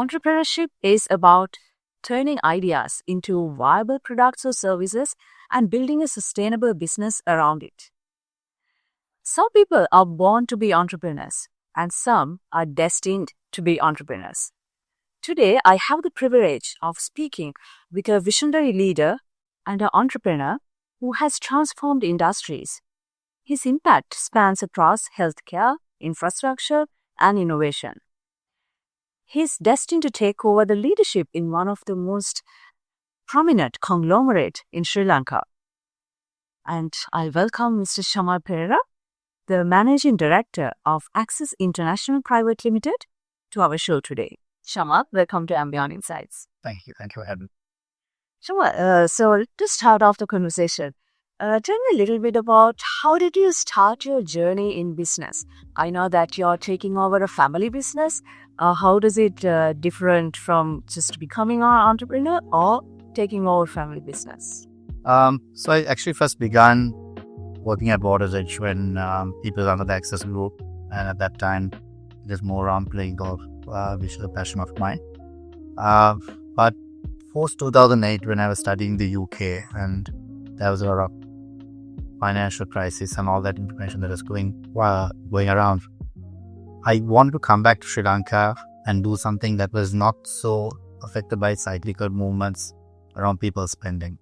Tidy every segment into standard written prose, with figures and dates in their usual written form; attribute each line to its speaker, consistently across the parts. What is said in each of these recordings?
Speaker 1: Entrepreneurship is about turning ideas into viable products or services and building a sustainable business around it. Some people are born to be entrepreneurs, and some are destined to be entrepreneurs. Today, I have the privilege of speaking with a visionary leader and an entrepreneur who has transformed industries. His impact spans across healthcare, infrastructure, and innovation. He is destined to take over the leadership in one of the most prominent conglomerate in Sri Lanka. And I welcome Mr. Shamal Perera, the Managing Director of Access International Private Limited, to our show today. Shamal, welcome to Ambeon Insights.
Speaker 2: Thank you. Thank you for having me.
Speaker 1: Shamal, so to start off the conversation, tell me a little bit about how did you start your journey in business? I know that you're taking over a family business. How does it different from just becoming an entrepreneur or taking over family business?
Speaker 2: So I actually first began working at Borders Edge when people were under the Access Group, and at that time it was more around playing golf, which is a passion of mine. But post 2008, when I was studying the UK, and there was a lot of financial crisis and all that information that was going around, I wanted to come back to Sri Lanka and do something that was not so affected by cyclical movements around people spending.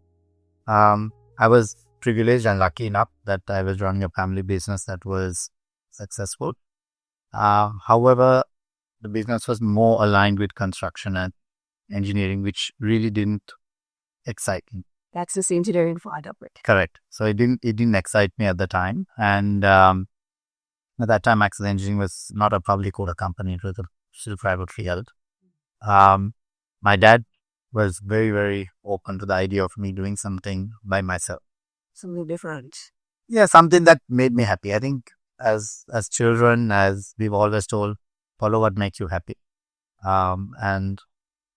Speaker 2: I was privileged and lucky enough that I was running a family business that was successful. However, the business was more aligned with construction and engineering, which really didn't excite me.
Speaker 1: That's the engineering part of it.
Speaker 2: Correct. So it didn't excite me at the time. And at that time, Access Engineering was not a public order company. It was still privately held. My dad was very, very open to the idea of me doing something by myself.
Speaker 1: Something different.
Speaker 2: Yeah, something that made me happy. I think as children, as we've always told, follow what makes you happy. And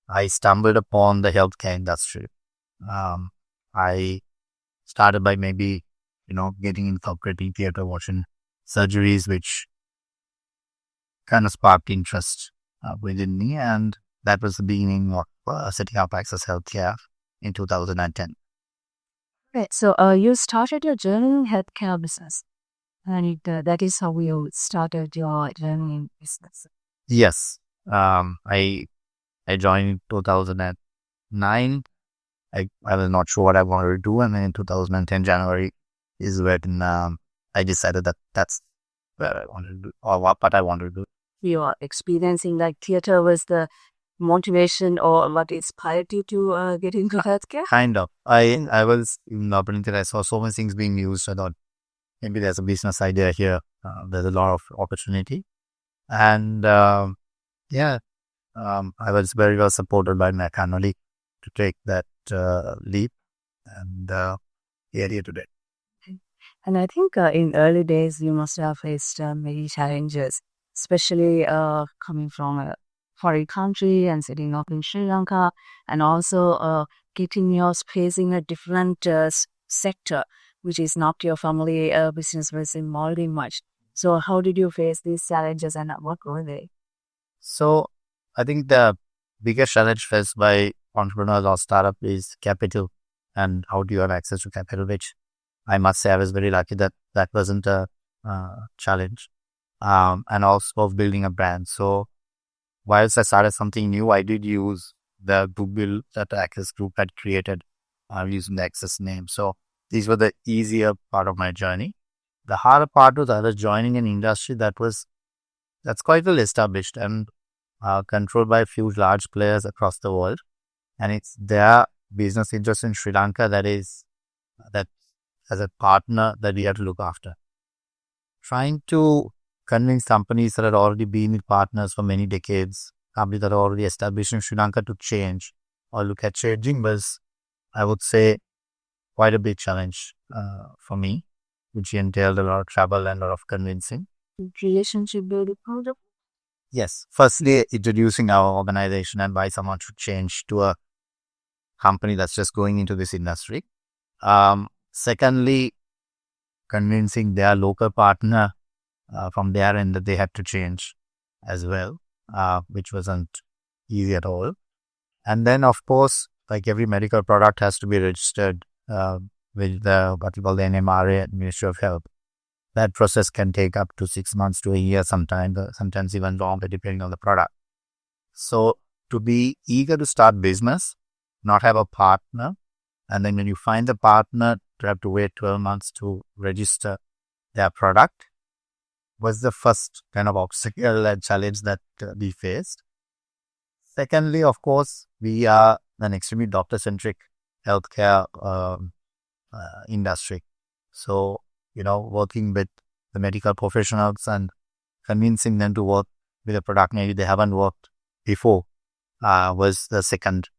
Speaker 2: I stumbled upon the healthcare industry. I started by maybe, getting into operating theater, watching surgeries, which kind of sparked interest within me. And that was the beginning of setting up Access Healthcare in 2010.
Speaker 1: Right. So you started your journey in healthcare business. And that is how you started your journey in business.
Speaker 2: Yes. I joined in 2009. I was not sure what I wanted to do, and then in 2010 January is when I decided that that's where I wanted to do, or what I wanted to do.
Speaker 1: You are experiencing like theater was the motivation or what inspired you to get into healthcare?
Speaker 2: Kind of. I was in operating theater. I saw so many things being used. I thought maybe there's a business idea here. There's a lot of opportunity, and I was very well supported by my family to take that leap, and here today.
Speaker 1: And I think in early days you must have faced many challenges, especially coming from a foreign country and setting up in Sri Lanka, and also getting your space in a different sector, which is not your family business was involved in much. So how did you face these challenges and what were they?
Speaker 2: So I think the biggest challenge faced by entrepreneurs or startup is capital, and how do you have access to capital, which I must say I was very lucky that wasn't a challenge. And also of building a brand. So whilst I started something new, I did use the goodwill that the Access Group had created using the Access name. So these were the easier part of my journey. The harder part was I was joining an industry that's quite well established and controlled by a few large players across the world. And it's their business interest in Sri Lanka that as a partner that we have to look after. Trying to convince companies that had already been with partners for many decades, companies that are already established in Sri Lanka to change or look at changing was, I would say, quite a big challenge for me, which entailed a lot of travel and a lot of convincing.
Speaker 1: Relationship building project?
Speaker 2: Yes. Firstly, introducing our organization and why someone should change to a company that's just going into this industry. Secondly, convincing their local partner from their end that they had to change as well, which wasn't easy at all. And then, of course, like every medical product has to be registered with the what we call the NMRA, Ministry of Health. That process can take up to 6 months to a year, sometimes even longer, depending on the product. So to be eager to start business, not have a partner, and then when you find the partner, to have to wait 12 months to register their product was the first kind of obstacle and challenge that we faced. Secondly, of course, we are an extremely doctor-centric healthcare industry. So, working with the medical professionals and convincing them to work with a product maybe they haven't worked before was the second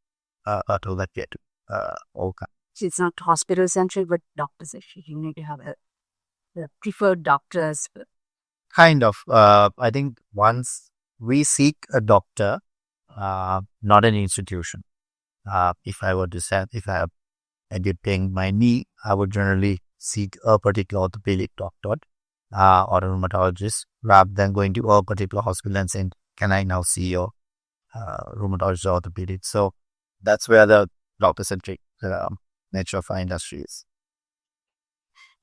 Speaker 2: hurdle that we had to overcome.
Speaker 1: It's not hospital centric, but doctor centric. You need to have the preferred doctors.
Speaker 2: Kind of. I think once we seek a doctor, not an institution. If I were to say, if I did pain my knee, I would generally seek a particular orthopedic doctor or a rheumatologist rather than going to a particular hospital and saying, can I now see your rheumatologist or orthopedic? So that's where the doctor-centric nature of our industry is.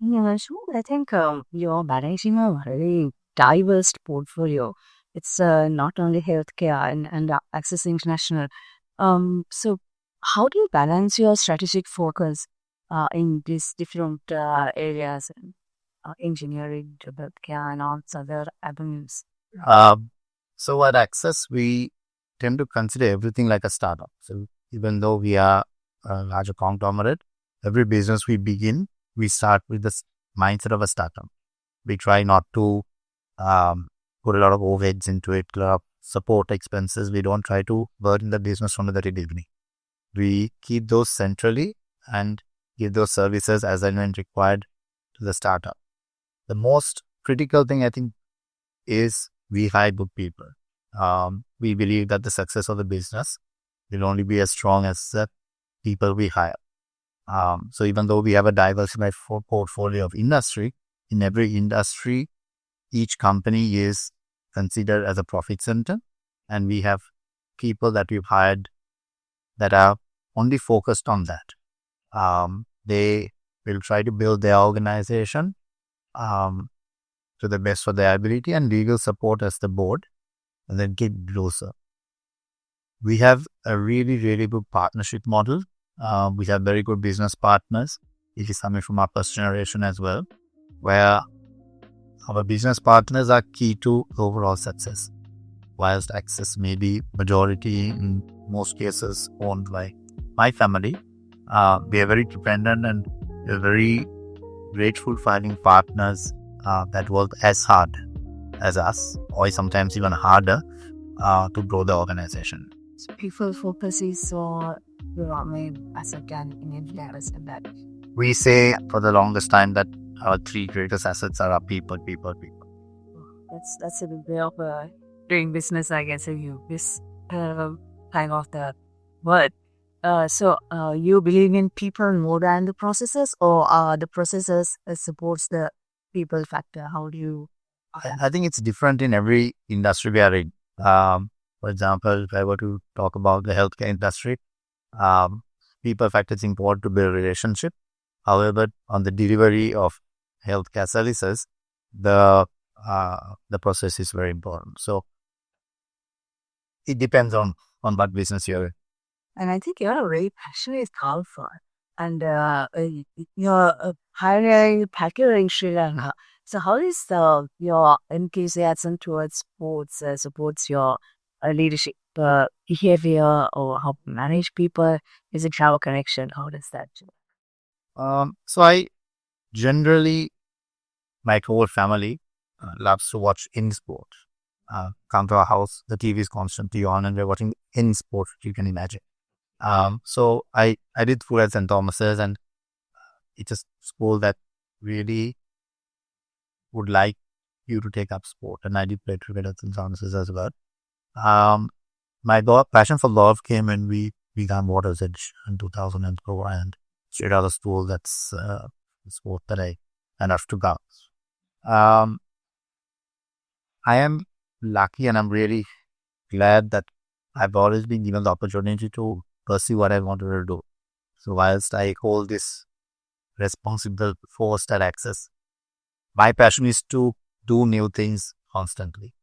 Speaker 1: Yeah, sure. I think you're managing a very diverse portfolio. It's not only healthcare and Access International. So how do you balance your strategic focus in these different areas, engineering, to healthcare, and all other avenues?
Speaker 2: So at Access, we tend to consider everything like a startup. So even though we are a larger conglomerate, every business we begin, we start with the mindset of a startup. We try not to put a lot of overheads into it, a lot of support expenses. We don't try to burden the business from the very beginning. We keep those centrally and give those services as and when required to the startup. The most critical thing, I think, is we hire good people. We believe that the success of the business will only be as strong as the people we hire. So even though we have a diversified portfolio of industry, in every industry, each company is considered as a profit center, and we have people that we've hired that are only focused on that. They will try to build their organization to the best of their ability, and we will support as the board and then get closer. We have a really, really good partnership model. We have very good business partners. It is coming from our first generation as well, where our business partners are key to overall success. Whilst Access may be majority, in most cases, owned by my family, we are very dependent and we are very grateful for having partners that work as hard as us, or sometimes even harder, to grow the organization.
Speaker 1: So people focus is on your main asset and enablers and that.
Speaker 2: We say for the longest time that our three greatest assets are our people.
Speaker 1: That's a big way of doing business, I guess. You this kind of the word. So you believe in people more than the processes, or the processes supports the people factor? How do you?
Speaker 2: I think it's different in every industry we are in. For example, if I were to talk about the healthcare industry, people factor is important to build a relationship. However, on the delivery of healthcare services, the process is very important. So it depends on what business you're in.
Speaker 1: And I think you're a very passionate golfer, and you're hiring Packer in Sri Lanka. So how is your enthusiasm towards sports supports your leadership behavior, or how to manage people? Is it travel connection? How does that do?
Speaker 2: So I generally, my whole family loves to watch any sport. Come to our house, the TV is constantly on, and we're watching any sport you can imagine. So I did school at St. Thomas's, and it's a school that really would like you to take up sport, and I did play cricket at St. Thomas's as well. My passion for golf came when we began Water's Edge in 2004, and straight out of school, that's the sport that I enough to go. I am lucky, and I'm really glad that I've always been given the opportunity to pursue what I wanted to do. So whilst I hold this responsible force that access, my passion is to do new things constantly.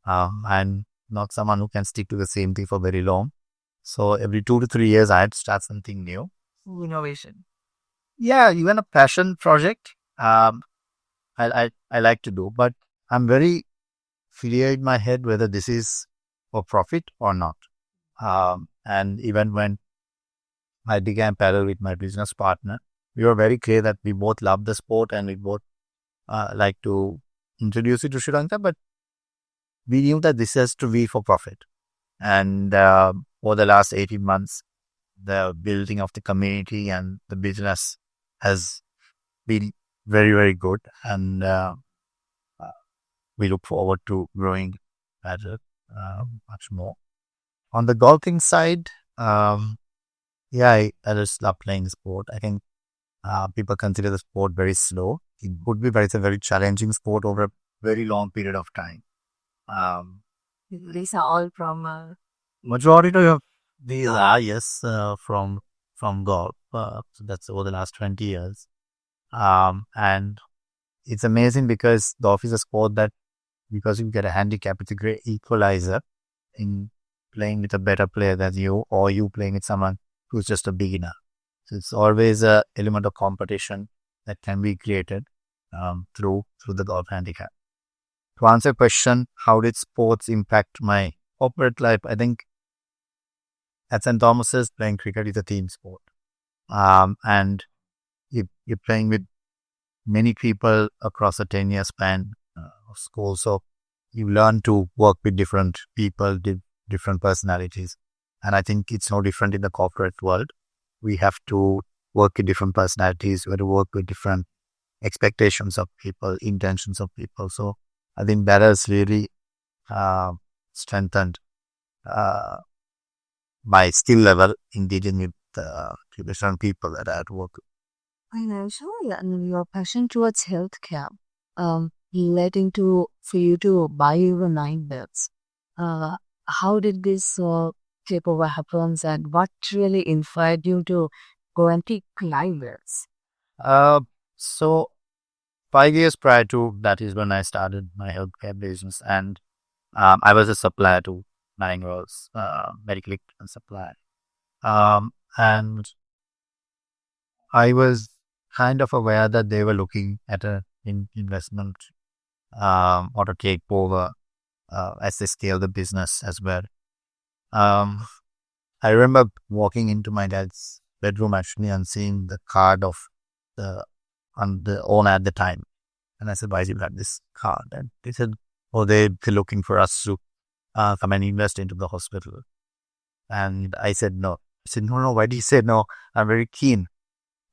Speaker 2: I'm not someone who can stick to the same thing for very long. So every 2 to 3 years, I had to start something new.
Speaker 1: Innovation.
Speaker 2: Yeah, even a passion project, I like to do, but I'm very clear in my head whether this is for profit or not. And even when I began parallel with my business partner, we were very clear that we both love the sport and we both like to introduce it to Sri Lanka, but we knew that this has to be for profit. And over the last 18 months, the building of the community and the business has been very, very good. And we look forward to growing better, much more. On the golfing side, yeah, I just love playing the sport. I think people consider the sport very slow. It would be, but it's a very challenging sport over a very long period of time. Um,
Speaker 1: These are all from
Speaker 2: Majority of these are, yes, from golf. So that's over the last 20 years. And it's amazing because golf is a sport that, because you get a handicap, it's a great equalizer in playing with a better player than you, or you playing with someone who's just a beginner. So it's always a element of competition that can be created through the golf handicap. To answer your question, how did sports impact my corporate life? I think at St. Thomas's, playing cricket is a team sport. And you're playing with many people across a 10-year span of school. So you learn to work with different people, different personalities. And I think it's no different in the corporate world. We have to work with different personalities. We have to work with different expectations of people, intentions of people. So I think that has really strengthened my skill level in dealing with different people that I had to work with.
Speaker 1: I know, sure. And your passion towards healthcare, led into for you to buy your 9 belts. How did this takeover happens, and what really inspired you to go and take 9 belts?
Speaker 2: Uh, so 5 years prior to that is when I started my healthcare business, and I was a supplier to Nine Roads, medical equipment supplier. And I was kind of aware that they were looking at an investment or to take over as they scale the business as well. Um, I remember walking into my dad's bedroom actually and seeing the card of the on the owner at the time. And I said, why do you have this card? And they said, oh, they're looking for us to come and invest into the hospital. And I said, no. I said, no, why do you say no? I'm very keen.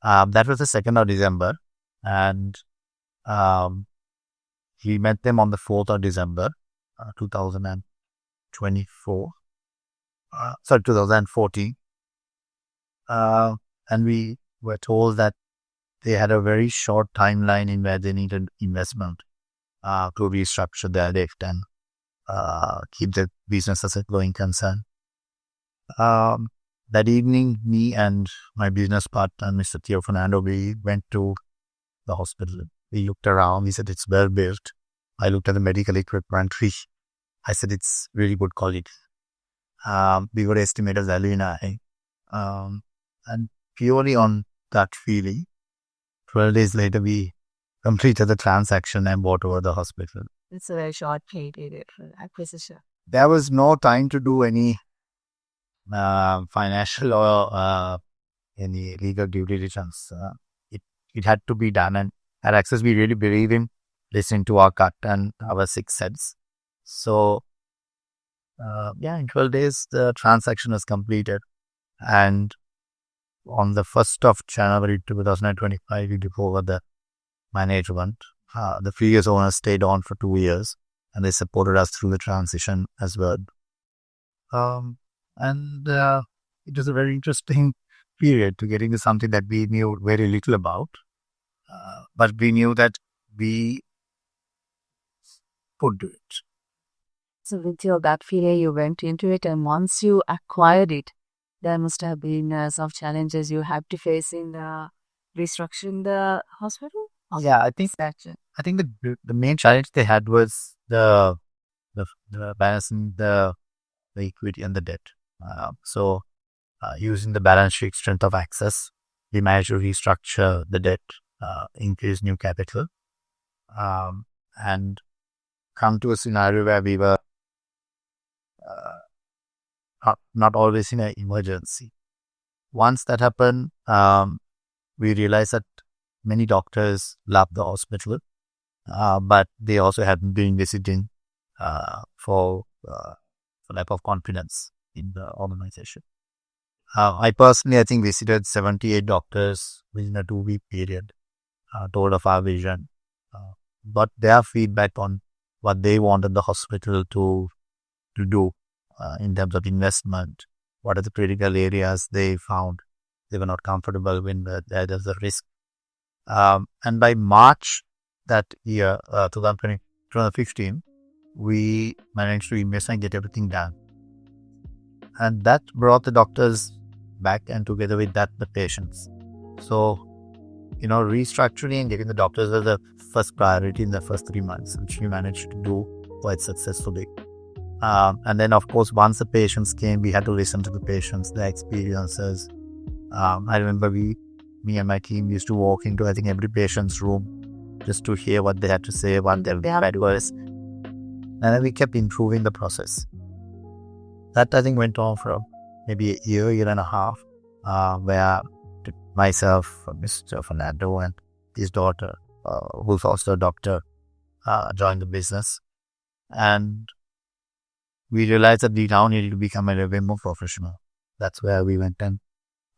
Speaker 2: That was the 2nd of December. And we met them on the 4th of December, 2024. 2014. And we were told that they had a very short timeline in where they needed investment to restructure their debt and keep the business as a going concern. That evening, me and my business partner, Mr. Theo Fernando, we went to the hospital. We looked around. We said, it's well built. I looked at the medical equipment. I said, it's really good quality. We got estimated value in eye. And purely on that feeling, 12 days later, we completed the transaction and bought over the hospital.
Speaker 1: It's a very short period for acquisition.
Speaker 2: There was no time to do any financial or any legal due diligence. It had to be done. And at Access, we really believe in listening to our gut and our sixth sense. So, in 12 days, the transaction was completed. And on the 1st of January 2025, we took over the management. The previous owner stayed on for 2 years and they supported us through the transition as well. And it was a very interesting period to get into something that we knew very little about. But we knew that we could do it.
Speaker 1: So with your gut feeling, you went into it, and once you acquired it, there must have been some challenges you had to face in the restructuring the hospital.
Speaker 2: Yeah, I think the main challenge they had was the balancing the equity and the debt. Using the balance sheet strength of access, we managed to restructure the debt, increase new capital, um, and come to a scenario where we were not always in an emergency. Once that happened, we realized that many doctors love the hospital, but they also hadn't been visiting for lack of confidence in the organization. I personally, I think, visited 78 doctors within a 2-week period, told of our vision, but their feedback on what they wanted the hospital to do in terms of investment, what are the critical areas they found they were not comfortable when there's a risk. And by March that year, 2015, we managed to invest and get everything done. And that brought the doctors back, and together with that, the patients. So, restructuring and getting the doctors was the first priority in the first 3 months, which we managed to do quite successfully. And then, of course, once the patients came, we had to listen to the patients, their experiences. I remember me and my team used to walk into, I think, every patient's room just to hear what they had to say, what their bad was. And then we kept improving the process. That, I think, went on for maybe a year and a half, where myself, Mr. Fernando, and his daughter, who's also a doctor, joined the business. And we realized that we now needed to become a little bit more professional. That's where we went and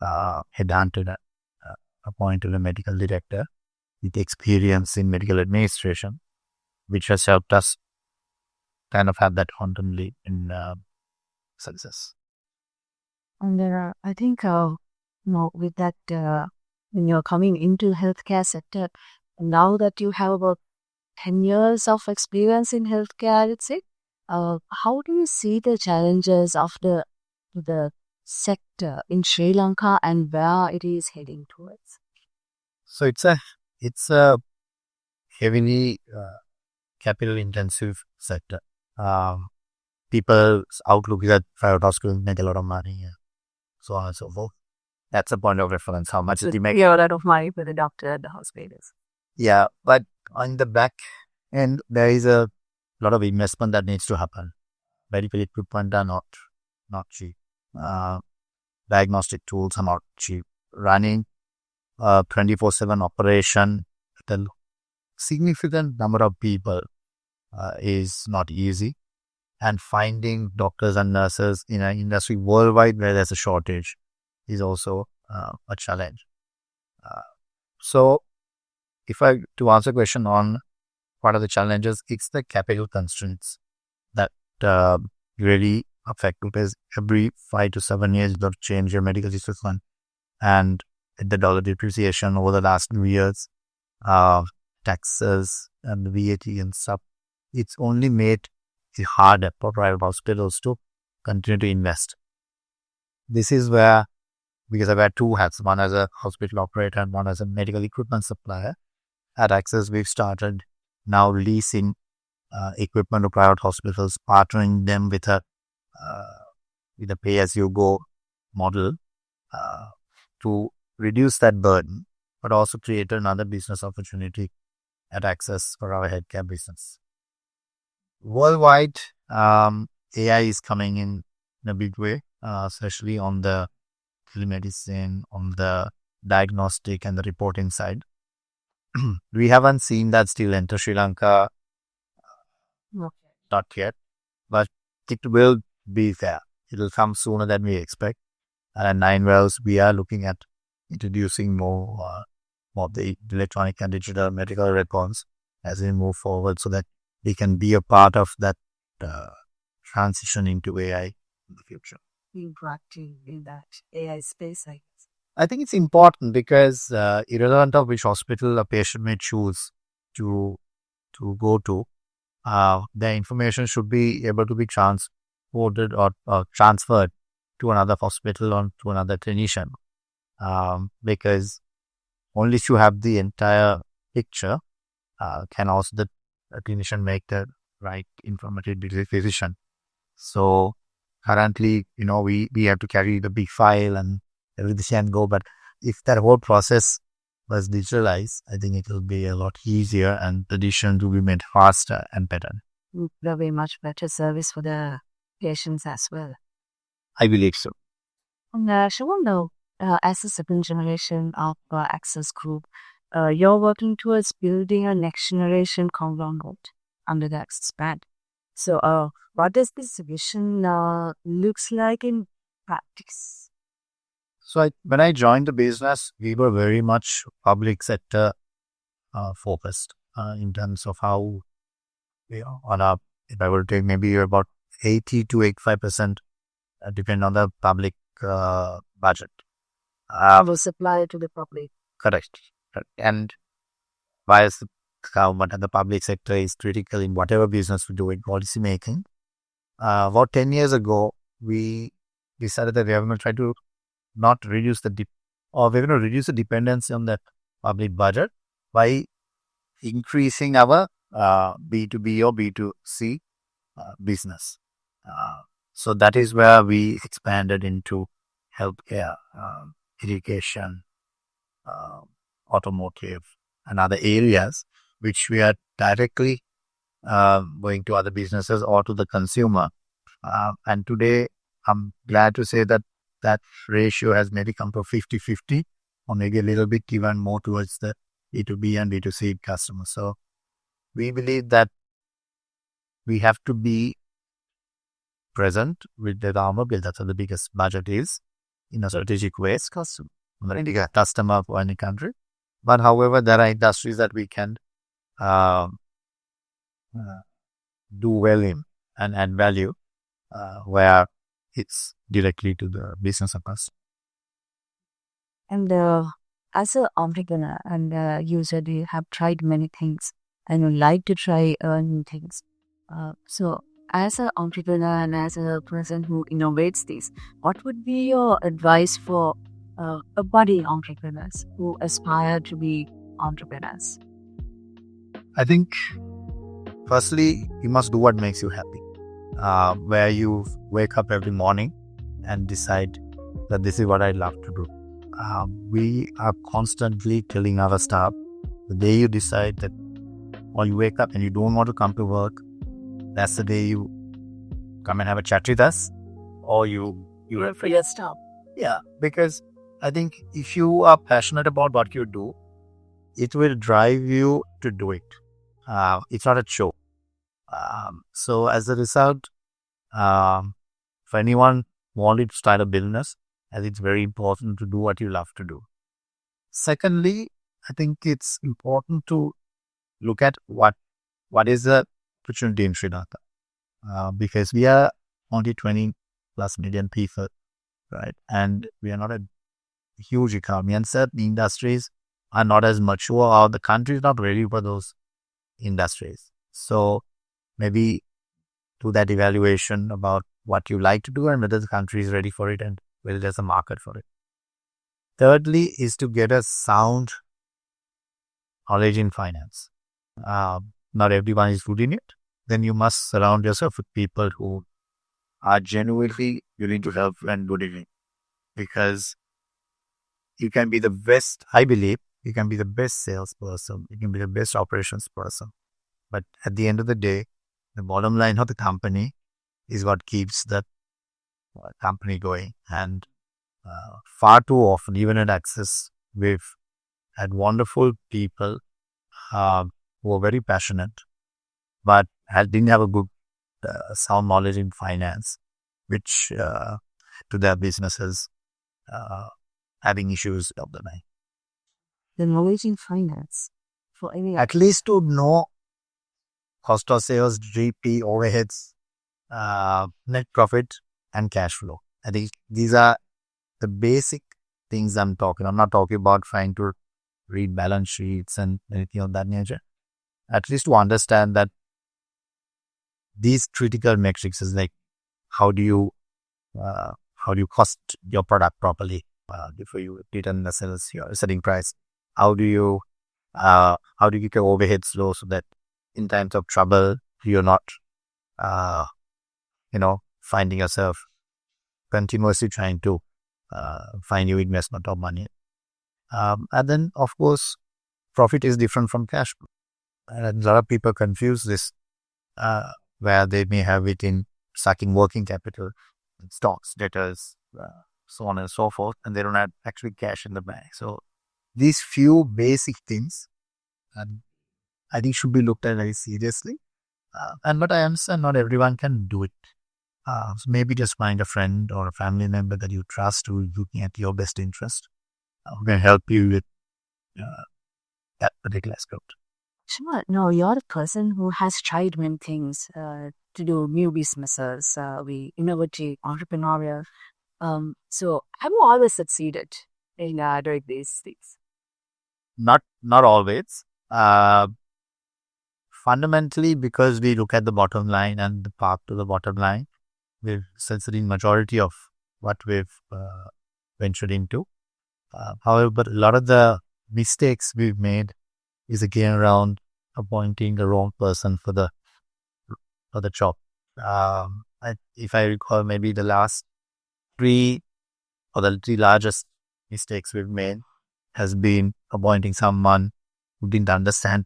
Speaker 2: headhunted and appointed a medical director with experience in medical administration, which has helped us kind of have that continuity in success.
Speaker 1: And I think, with that, when you're coming into healthcare sector, now that you have about 10 years of experience in healthcare, I'd say, how do you see the challenges of the sector in Sri Lanka and where it is heading towards?
Speaker 2: So it's a heavily capital intensive sector. People's outlook is that private hospitals make a lot of money, so on and so forth. That's a point of reference. How much
Speaker 1: So
Speaker 2: do you make?
Speaker 1: a lot of money for the doctor at the hospitals.
Speaker 2: Yeah, but on the back end, there is a lot of investment that needs to happen. Medical equipment are not cheap. Diagnostic tools are not cheap. Running 24/7 operation with a significant number of people is not easy. And finding doctors and nurses in an industry worldwide where there's a shortage is also a challenge. So, to answer the question on what are the challenges, it's the capital constraints that really affect, because every 5 to 7 years you got to change your medical equipment, and the dollar depreciation over the last 2 years, taxes and the VAT and stuff, it's only made it harder for private hospitals to continue to invest. This is where, because I've had two hats, one as a hospital operator and one as a medical equipment supplier, at Access we've started now leasing equipment to private hospitals, partnering them with a pay-as-you-go model to reduce that burden, but also create another business opportunity at Access for our healthcare business. Worldwide, AI is coming in a big way, especially on the telemedicine, on the diagnostic and the reporting side. We haven't seen that still enter Sri Lanka, not yet, but it will be there. It will come sooner than we expect. And at Nine Wells, we are looking at introducing more of the electronic and digital medical records as we move forward, so that we can be a part of that transition into AI in the future.
Speaker 1: Interacting in that AI space, I guess.
Speaker 2: I think it's important because irrelevant of which hospital a patient may choose to go to, the information should be able to be transported or transferred to another hospital or to another clinician, because only if you have the entire picture, can also the clinician make the right informative decision. So currently, we have to carry the big file and everything can go. But if that whole process was digitalized, I think it will be a lot easier and the decision will be made faster and better.
Speaker 1: There'll be much better service for the patients as well.
Speaker 2: I believe so.
Speaker 1: And Shamal, now, as a second generation of Access Group, you're working towards building a next generation conglomerate under the Access brand. So, what does this vision looks like in practice?
Speaker 2: So when I joined the business, we were very much public sector focused in terms of how we are on our, if I were to take maybe about 80 to 85%, depend on the public budget.
Speaker 1: Will supply to the public.
Speaker 2: Correct. And whilst the government and the public sector is critical in whatever business we do in policy making, about 10 years ago, we decided that we are going to try to not reduce we're going to reduce the dependency on that public budget by increasing our B2B or B2C business. So that is where we expanded into healthcare, education, automotive, and other areas, which we are directly going to other businesses or to the consumer. And today, I'm glad to say that that ratio has maybe come to 50-50 or maybe a little bit even more towards the B2B and B2C customers. So we believe that we have to be present with the automobile. That's what the biggest budget is in a strategic way. It's customer for any country. But however, there are industries that we can do well in and add value where it's directly to the business of us.
Speaker 1: And as an entrepreneur and you said you have tried many things and you like to try new things. So as an entrepreneur and as a person who innovates these, what would be your advice for budding entrepreneurs who aspire to be entrepreneurs?
Speaker 2: I think, firstly, you must do what makes you happy. Where you wake up every morning and decide that this is what I love to do. We are constantly telling our staff, the day you decide that, or you wake up and you don't want to come to work, that's the day you come and have a chat with us, or you
Speaker 1: for your staff.
Speaker 2: Yeah, because I think if you are passionate about what you do, it will drive you to do it. It's not a show. So as a result, for anyone wanting to start a business, I think it's very important to do what you love to do. Secondly, I think it's important to look at what is the opportunity in Sri Lanka, because we are only 20 plus million people, right? And we are not a huge economy, and certain industries are not as mature, or the country is not ready for those industries. So maybe do that evaluation about what you like to do and whether the country is ready for it and whether there's a market for it. Thirdly is to get a sound knowledge in finance. Not everyone is good in it. Then you must surround yourself with people who are genuinely willing to help and good in it. Because you can be the best, I believe, you can be the best salesperson, you can be the best operations person. But at the end of the day, the bottom line of the company is what keeps the company going. And far too often, even at Access, we've had wonderful people who are very passionate, but didn't have a good sound knowledge in finance, which to their businesses having issues of the night.
Speaker 1: The knowledge in finance for any
Speaker 2: At least to know cost of sales, GP, overheads, net profit, and cash flow. I think these are the basic things I'm talking. I'm not talking about trying to read balance sheets and anything of that nature. At least to understand that these critical metrics is like how do you cost your product properly before you return the sales your selling price? How do you keep your overheads low so that in times of trouble you're not uh, finding yourself continuously trying to find new investment or money. And then of course profit is different from cash flow. And a lot of people confuse this where they may have it in sucking working capital, stocks, debtors, so on and so forth, and they don't have actually cash in the bank. So these few basic things, I think, should be looked at very seriously. But I understand not everyone can do it. So maybe just find a friend or a family member that you trust who is looking at your best interest, who can help you with that particular scope.
Speaker 1: Shamal, no, you're a person who has tried many things to do new businesses, we innovative, entrepreneurial. So have you always succeeded in doing these things?
Speaker 2: Not always. Fundamentally, because we look at the bottom line and the path to the bottom line, we've succeeded in majority of what we've ventured into. However, a lot of the mistakes we've made is again around appointing the wrong person for the job. If I recall, maybe the last three or the three largest mistakes we've made has been appointing someone who didn't understand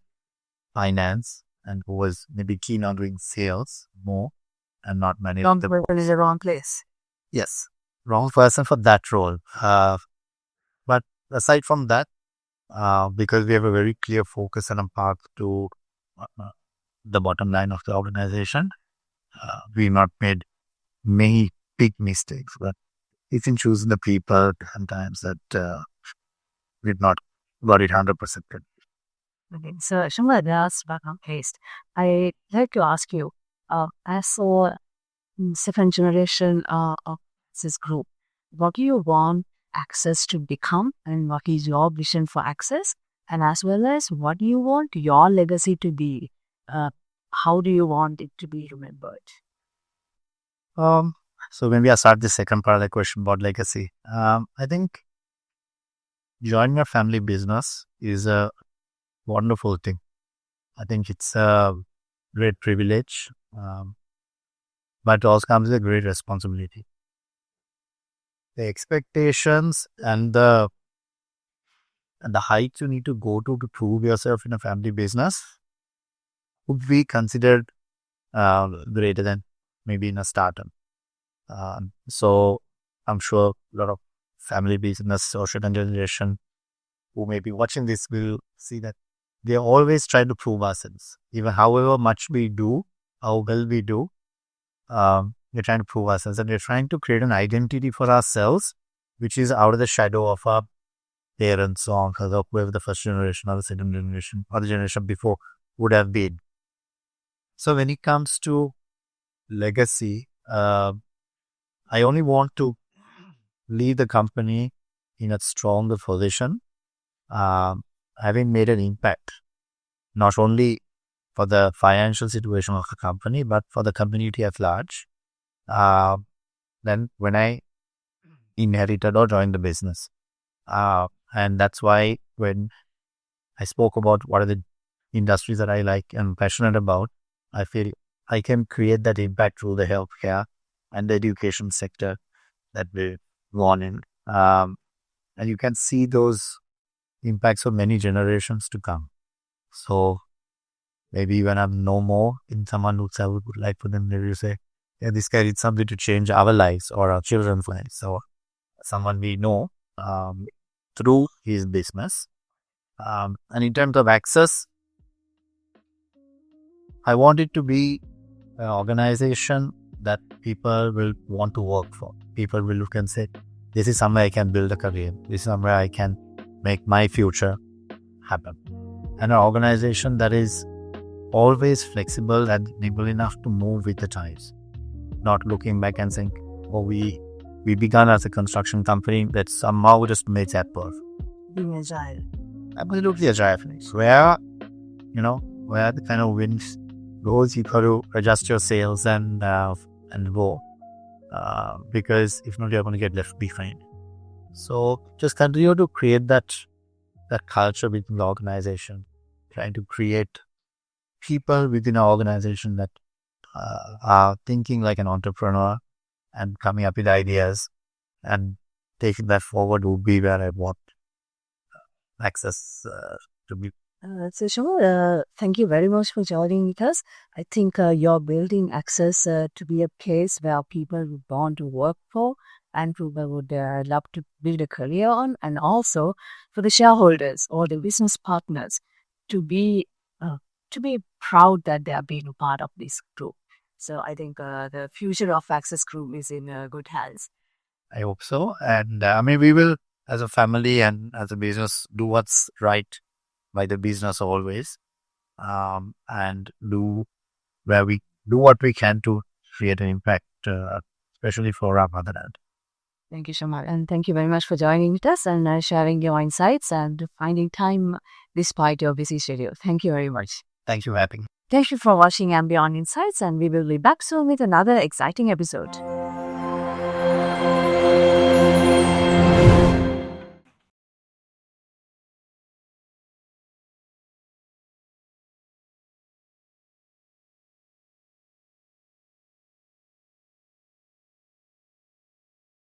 Speaker 2: finance and who was maybe keen on doing sales more and not managing
Speaker 1: Wrong person is the wrong place.
Speaker 2: Yes, wrong person for that role. But aside from that, because we have a very clear focus and a path to the bottom line of the organization, we've not made many big mistakes. But it's in choosing the people sometimes that we've not got it 100% good.
Speaker 1: Okay, so Shamal, last but not least, I'd like to ask you, as a second generation of this group, what do you want Access to become, and what is your vision for Access, and as well as what do you want your legacy to be? How do you want it to be remembered?
Speaker 2: So maybe I'll start the second part of the question about legacy. I think joining a family business is a wonderful thing. I think it's a great privilege, but it also comes with a great responsibility. The expectations and the heights you need to go to prove yourself in a family business would be considered greater than maybe in a startup. So I'm sure a lot of family business or second generation who may be watching this will see that they always try to prove ourselves. Even however much we do, how well we do, we're trying to prove ourselves, and we're trying to create an identity for ourselves, which is out of the shadow of our parents or whoever the first generation or the second generation or the generation before would have been. So when it comes to legacy, I only want to leave the company in a stronger position, having made an impact, not only for the financial situation of the company, but for the community at large. Then when I inherited or joined the business. And that's why when I spoke about what are the industries that I like and passionate about, I feel I can create that impact through the healthcare and the education sector that we're born in. And you can see those impacts for many generations to come. So maybe when I'm no more, in someone who would like for them, maybe you say, yeah, this guy did something to change our lives or our children's lives, or someone we know through his business. And in terms of Access, I want it to be an organization that people will want to work for. People will look and say, this is somewhere I can build a career. This is somewhere I can make my future happen. And an organization that is always flexible and able enough to move with the times. Not looking back and saying, oh, we began as a construction company that somehow just made that perfect.
Speaker 1: Being agile.
Speaker 2: Absolutely agile. Where the kind of winds goals, you got to adjust your sales and go. Because if not, you're going to get left behind. So just continue to create that culture within the organization, trying to create people within our organization that are thinking like an entrepreneur and coming up with ideas and taking that forward would be where I want access to be.
Speaker 1: So, Shamal, thank you very much for joining with us. I think you're building access to be a place where people would want to work for and people would love to build a career on, and also for the shareholders or the business partners to be proud that they are being a part of this group. So, I think the future of Access Group is in good hands.
Speaker 2: I hope so. And I mean, we will, as a family and as a business, do what's right by the business always, and do what we can to create an impact, especially for our motherland.
Speaker 1: Thank you, Shamal. And thank you very much for joining with us and sharing your insights and finding time despite your busy schedule. Thank you very much.
Speaker 2: Thank you for having me.
Speaker 1: Thank you for watching Ambeon Insights, and we will be back soon with another exciting episode.